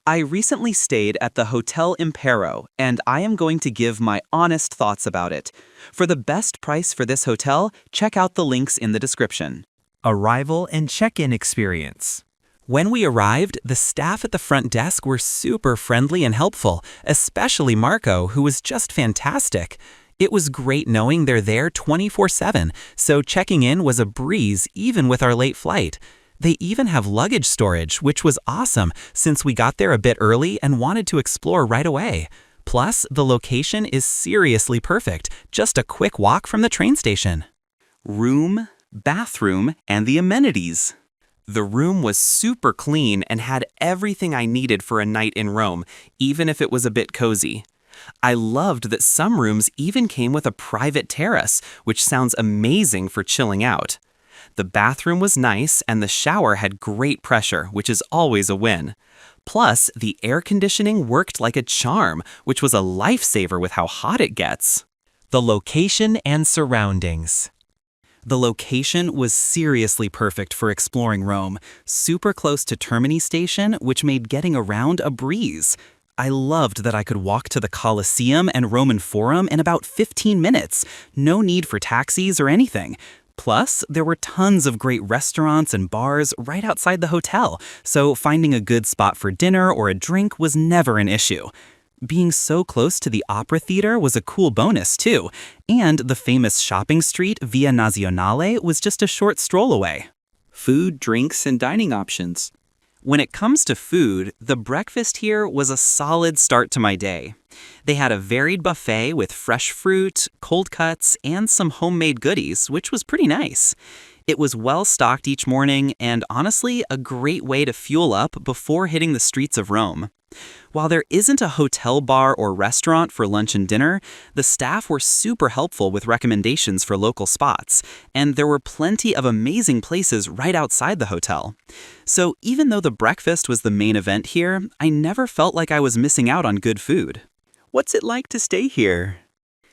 I recently stayed at the Hotel Impero, and I am going to give my honest thoughts about it. For the best price for this hotel, check out the links in the description. Arrival and check-in experience. When we arrived, the staff at the front desk were super friendly and helpful, especially Marco, who was just fantastic. It was great knowing they're there 24/7, so checking in was a breeze even with our late flight. They even have luggage storage, which was awesome since we got there a bit early and wanted to explore right away. Plus, the location is seriously perfect, just a quick walk from the train station. Room, bathroom, and the amenities. The room was super clean and had everything I needed for a night in Rome, even if it was a bit cozy. I loved that some rooms even came with a private terrace, which sounds amazing for chilling out. The bathroom was nice and the shower had great pressure, which is always a win. Plus, the air conditioning worked like a charm, which was a lifesaver with how hot it gets. The location and surroundings. The location was seriously perfect for exploring Rome, super close to Termini Station, which made getting around a breeze. I loved that I could walk to the Colosseum and Roman Forum in about 15 minutes, no need for taxis or anything. Plus, there were tons of great restaurants and bars right outside the hotel, so finding a good spot for dinner or a drink was never an issue. Being so close to the Opera Theater was a cool bonus, too, and the famous shopping street Via Nazionale was just a short stroll away. Food, drinks, and dining options. When it comes to food, the breakfast here was a solid start to my day. They had a varied buffet with fresh fruit, cold cuts, and some homemade goodies, which was pretty nice. It was well stocked each morning and honestly a great way to fuel up before hitting the streets of Rome. While there isn't a hotel bar or restaurant for lunch and dinner, the staff were super helpful with recommendations for local spots, and there were plenty of amazing places right outside the hotel. So even though the breakfast was the main event here, I never felt like I was missing out on good food. What's it like to stay here?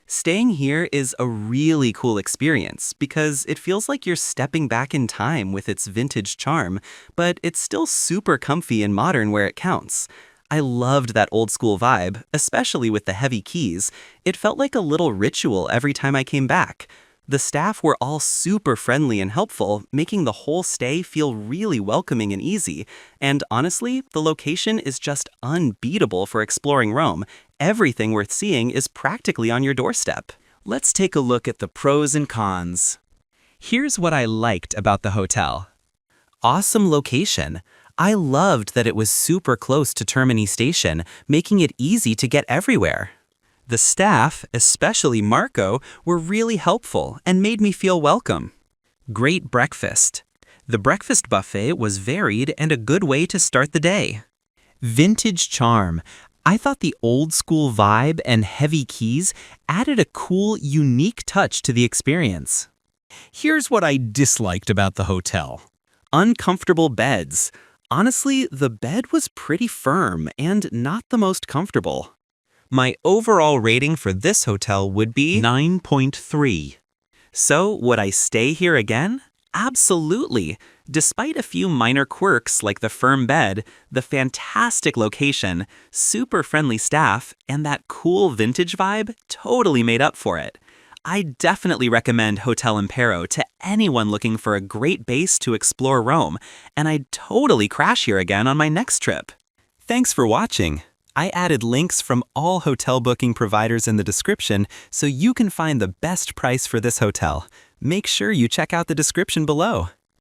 Staying here is a really cool experience because it feels like you're stepping back in time with its vintage charm, but it's still super comfy and modern where it counts. I loved that old school vibe, especially with the heavy keys. It felt like a little ritual every time I came back. The staff were all super friendly and helpful, making the whole stay feel really welcoming and easy. And honestly, the location is just unbeatable for exploring Rome. Everything worth seeing is practically on your doorstep. Let's take a look at the pros and cons. Here's what I liked about the hotel. Awesome location. I loved that it was super close to Termini Station, making it easy to get everywhere. The staff, especially Marco, were really helpful and made me feel welcome. Great breakfast. The breakfast buffet was varied and a good way to start the day. Vintage charm. I thought the old school vibe and heavy keys added a cool, unique touch to the experience. Here's what I disliked about the hotel. Uncomfortable beds. Honestly, the bed was pretty firm and not the most comfortable. My overall rating for this hotel would be 9.3. So, would I stay here again? Absolutely. Despite a few minor quirks like the firm bed, the fantastic location, super friendly staff, and that cool vintage vibe totally made up for it. I definitely recommend Hotel Impero to anyone looking for a great base to explore Rome, and I'd totally crash here again on my next trip. Thanks for watching. I added links from all hotel booking providers in the description so you can find the best price for this hotel. Make sure you check out the description below.